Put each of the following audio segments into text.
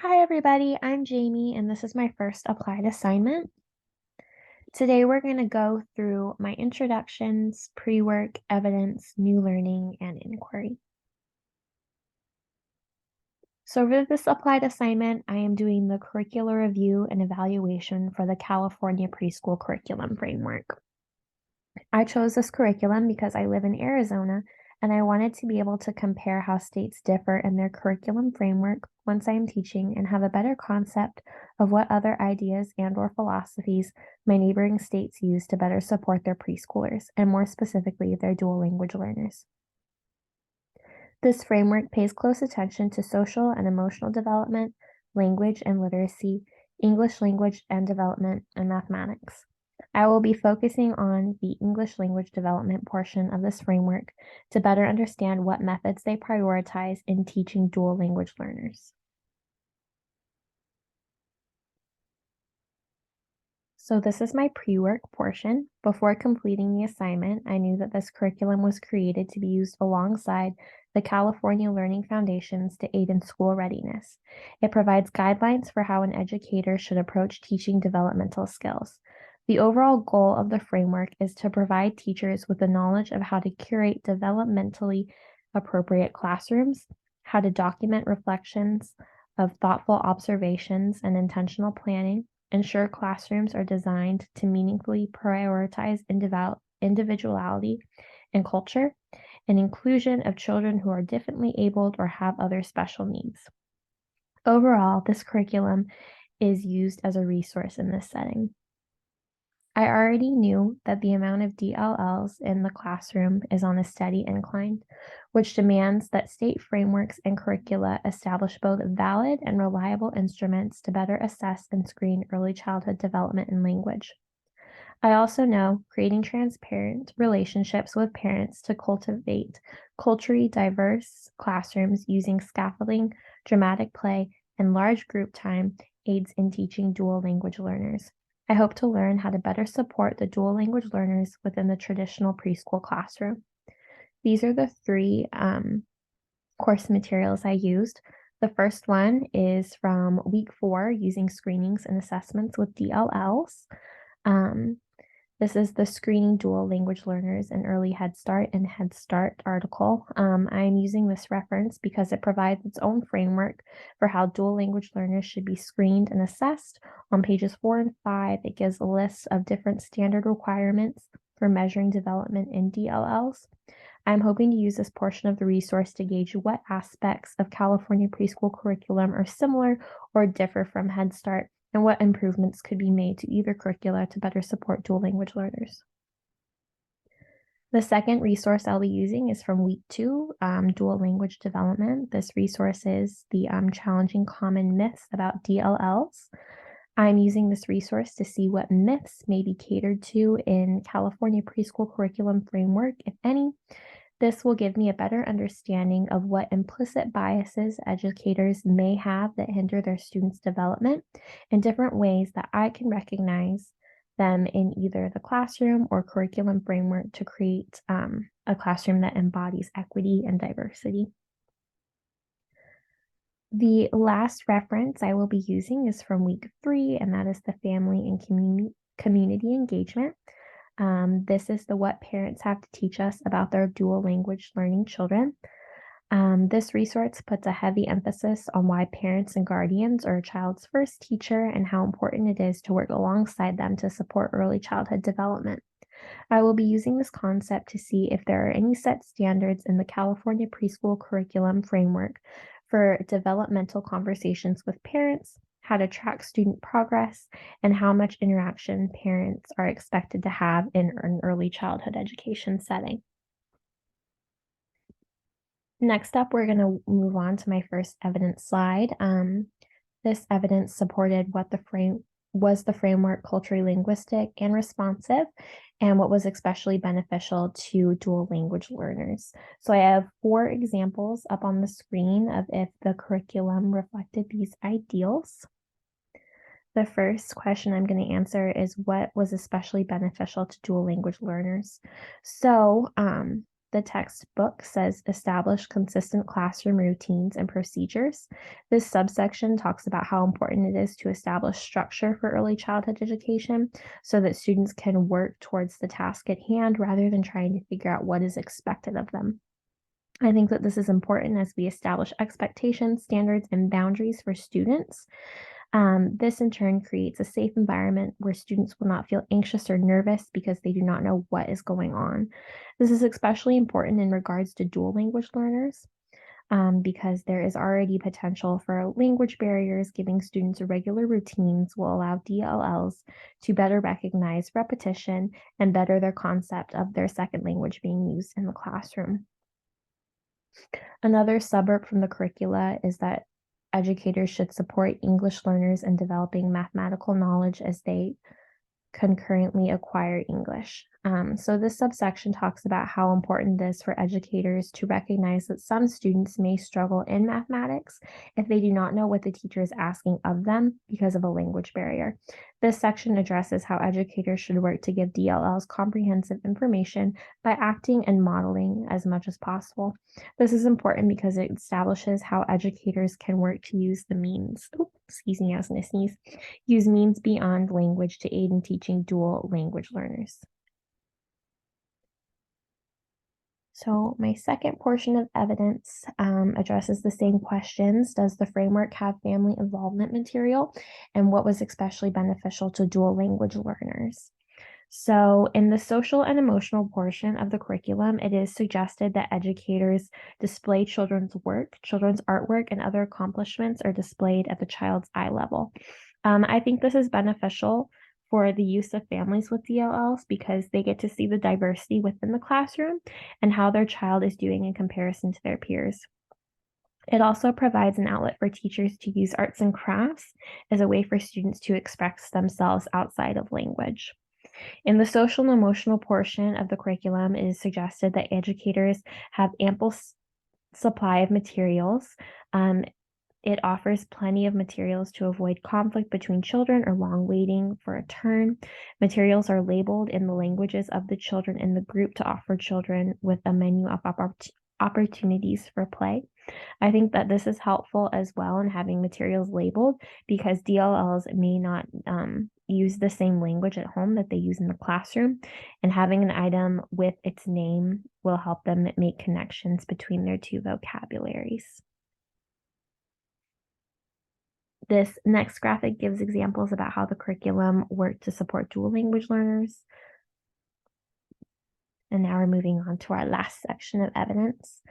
Hi everybody, I'm Jamie and this is my first applied assignment. Today we're going to go through my introductions, pre-work, evidence, new learning, and inquiry. So for this applied assignment, I am doing the curricular review and evaluation for the California Preschool Curriculum Framework. I chose this curriculum because I live in Arizona and I wanted to be able to compare how states differ in their curriculum framework once I am teaching and have a better concept of what other ideas and/or philosophies my neighboring states use to better support their preschoolers, and more specifically, their dual language learners. This framework pays close attention to social and emotional development, language and literacy, English language and development, and mathematics. I will be focusing on the English language development portion of this framework to better understand what methods they prioritize in teaching dual language learners. So this is my pre-work portion. Before completing the assignment, I knew that this curriculum was created to be used alongside the California Learning Foundations to aid in school readiness. It provides guidelines for how an educator should approach teaching developmental skills. The overall goal of the framework is to provide teachers with the knowledge of how to curate developmentally appropriate classrooms, how to document reflections of thoughtful observations and intentional planning, ensure classrooms are designed to meaningfully prioritize individuality and culture, and inclusion of children who are differently abled or have other special needs. Overall, this curriculum is used as a resource in this setting. I already knew that the amount of DLLs in the classroom is on a steady incline, which demands that state frameworks and curricula establish both valid and reliable instruments to better assess and screen early childhood development and language. I also know creating transparent relationships with parents to cultivate culturally diverse classrooms using scaffolding, dramatic play, and large group time aids in teaching dual language learners. I hope to learn how to better support the dual language learners within the traditional preschool classroom. These are the three course materials I used. The first one is from week 4, using screenings and assessments with DLLs. This is the Screening Dual Language Learners in Early Head Start and Head Start article. I'm using this reference because it provides its own framework for how dual language learners should be screened and assessed. On pages 4 and 5, it gives a list of different standard requirements for measuring development in DLLs. I'm hoping to use this portion of the resource to gauge what aspects of California preschool curriculum are similar or differ from Head Start, and what improvements could be made to either curricula to better support dual language learners. The second resource I'll be using is from week 2, dual language development. This resource is the challenging common myths about DLLs. I'm using this resource to see what myths may be catered to in California preschool curriculum framework, if any. This will give me a better understanding of what implicit biases educators may have that hinder their students' development, and different ways that I can recognize them in either the classroom or curriculum framework to create a classroom that embodies equity and diversity. The last reference I will be using is from week 3, and that is the family and community engagement. This is the what parents have to teach us about their dual language learning children. This resource puts a heavy emphasis on why parents and guardians are a child's first teacher and how important it is to work alongside them to support early childhood development. I will be using this concept to see if there are any set standards in the California preschool curriculum framework for developmental conversations with parents, how to track student progress, and how much interaction parents are expected to have in an early childhood education setting. Next up, we're going to move on to my first evidence slide. This evidence supported what the framework culturally linguistic and responsive, and what was especially beneficial to dual language learners. So I have 4 examples up on the screen of if the curriculum reflected these ideals. The first question I'm going to answer is what was especially beneficial to dual language learners. So the textbook says establish consistent classroom routines and procedures. This subsection talks about how important it is to establish structure for early childhood education so that students can work towards the task at hand rather than trying to figure out what is expected of them. I think that this is important as we establish expectations, standards, and boundaries for students. This in turn creates a safe environment where students will not feel anxious or nervous because they do not know what is going on. This is especially important in regards to dual language learners. Because there is already potential for language barriers, giving students regular routines will allow DLLs to better recognize repetition and better their concept of their second language being used in the classroom. Another suburb from the curricula is that educators should support English learners in developing mathematical knowledge as they concurrently acquire English. So this subsection talks about how important it is for educators to recognize that some students may struggle in mathematics if they do not know what the teacher is asking of them because of a language barrier. This section addresses how educators should work to give DLLs comprehensive information by acting and modeling as much as possible. This is important because it establishes how educators can work to use the means. Excuse me, I was going to sneeze. Use means beyond language to aid in teaching dual language learners. So my second portion of evidence addresses the same questions. Does the framework have family involvement material? And what was especially beneficial to dual language learners? So in the social and emotional portion of the curriculum, it is suggested that educators display children's work, children's artwork, and other accomplishments are displayed at the child's eye level. I think this is beneficial for the use of families with DLLs because they get to see the diversity within the classroom and how their child is doing in comparison to their peers. It also provides an outlet for teachers to use arts and crafts as a way for students to express themselves outside of language. In the social and emotional portion of the curriculum, it is suggested that educators have ample supply of materials. It offers plenty of materials to avoid conflict between children or long waiting for a turn. Materials are labeled in the languages of the children in the group to offer children with a menu of opportunities for play. I think that this is helpful as well in having materials labeled because DLLs may not use the same language at home that they use in the classroom, and having an item with its name will help them make connections between their two vocabularies. This next graphic gives examples about how the curriculum worked to support dual language learners. And now we're moving on to our last section of evidence.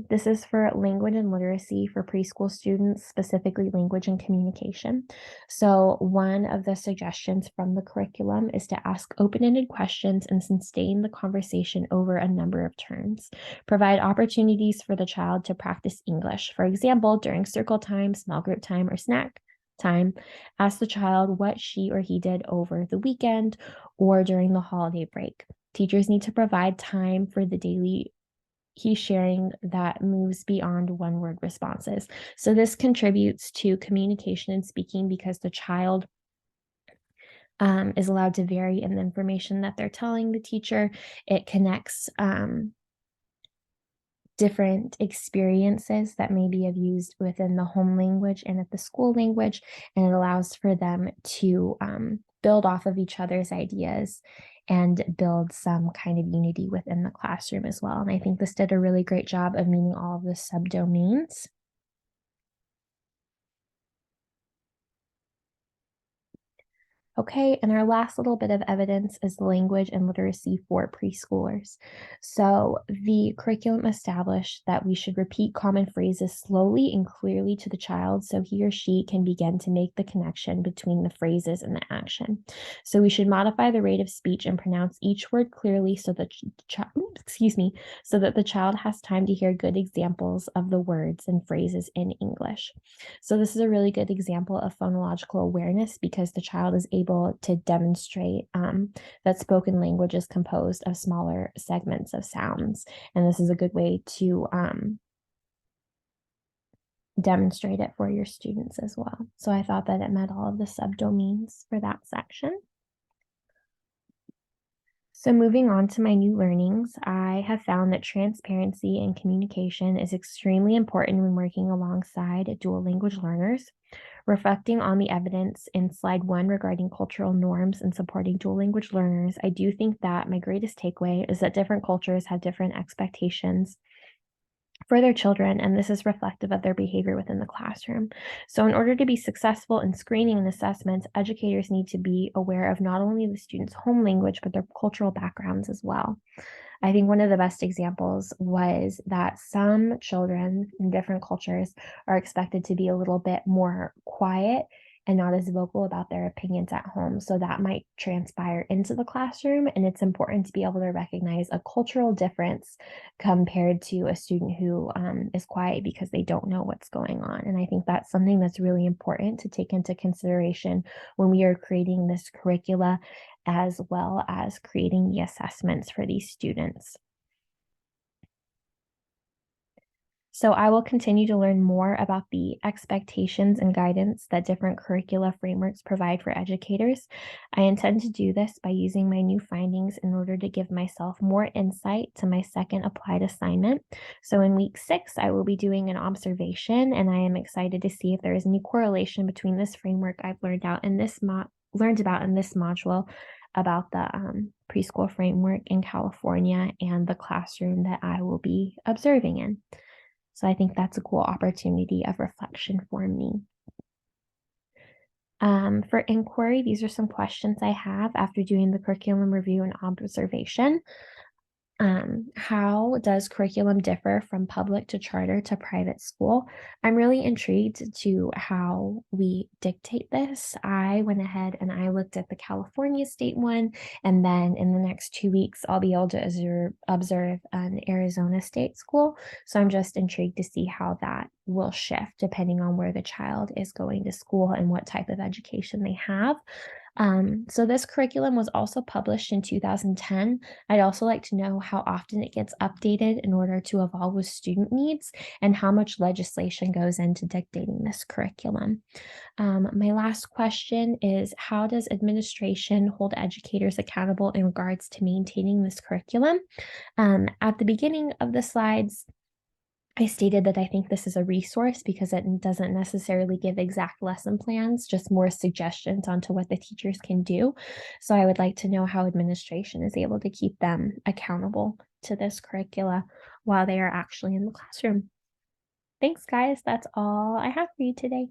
This is for language and literacy for preschool students, specifically language and communication. So one of the suggestions from the curriculum is to ask open-ended questions and sustain the conversation over a number of turns. Provide opportunities for the child to practice English. For example, during circle time, small group time, or snack time, ask the child what she or he did over the weekend or during the holiday break. Teachers need to provide time for the daily sharing that moves beyond one-word responses. So this contributes to communication and speaking because the child is allowed to vary in the information that they're telling the teacher. It connects different experiences that maybe have used within the home language and at the school language, and it allows for them to build off of each other's ideas and build some kind of unity within the classroom as well. And I think this did a really great job of meeting all of the subdomains. Okay, and our last little bit of evidence is language and literacy for preschoolers. So the curriculum established that we should repeat common phrases slowly and clearly to the child so he or she can begin to make the connection between the phrases and the action. So we should modify the rate of speech and pronounce each word clearly so that so that the child has time to hear good examples of the words and phrases in English. So this is a really good example of phonological awareness because the child is able to demonstrate that spoken language is composed of smaller segments of sounds. And this is a good way to demonstrate it for your students as well. So I thought that it met all of the subdomains for that section. So, moving on to my new learnings, I have found that transparency and communication is extremely important when working alongside dual language learners. Reflecting on the evidence in slide 1 regarding cultural norms and supporting dual language learners, I do think that my greatest takeaway is that different cultures have different expectations for their children, and this is reflective of their behavior within the classroom. So, in order to be successful in screening and assessments, educators need to be aware of not only the student's home language, but their cultural backgrounds as well. I think one of the best examples was that some children in different cultures are expected to be a little bit more quiet and not as vocal about their opinions at home. So that might transpire into the classroom. And it's important to be able to recognize a cultural difference compared to a student who is quiet because they don't know what's going on. And I think that's something that's really important to take into consideration when we are creating this curricula, as well as creating the assessments for these students. So I will continue to learn more about the expectations and guidance that different curricula frameworks provide for educators. I intend to do this by using my new findings in order to give myself more insight to my second applied assignment. So in week 6, I will be doing an observation, and I am excited to see if there is any correlation between this framework I've learned about in this module about the preschool framework in California and the classroom that I will be observing in. So I think that's a cool opportunity of reflection for me. For inquiry, these are some questions I have after doing the curriculum review and observation. How does curriculum differ from public to charter to private school? I'm really intrigued to how we dictate this. I went ahead and I looked at the California state one, and then in the next 2 weeks, I'll be able to observe an Arizona state school. So I'm just intrigued to see how that will shift depending on where the child is going to school and what type of education they have. So this curriculum was also published in 2010. I'd also like to know how often it gets updated in order to evolve with student needs and how much legislation goes into dictating this curriculum. My last question is, how does administration hold educators accountable in regards to maintaining this curriculum? At the beginning of the slides, I stated that I think this is a resource because it doesn't necessarily give exact lesson plans, just more suggestions onto what the teachers can do. So I would like to know how administration is able to keep them accountable to this curricula while they are actually in the classroom. Thanks, guys. That's all I have for you today.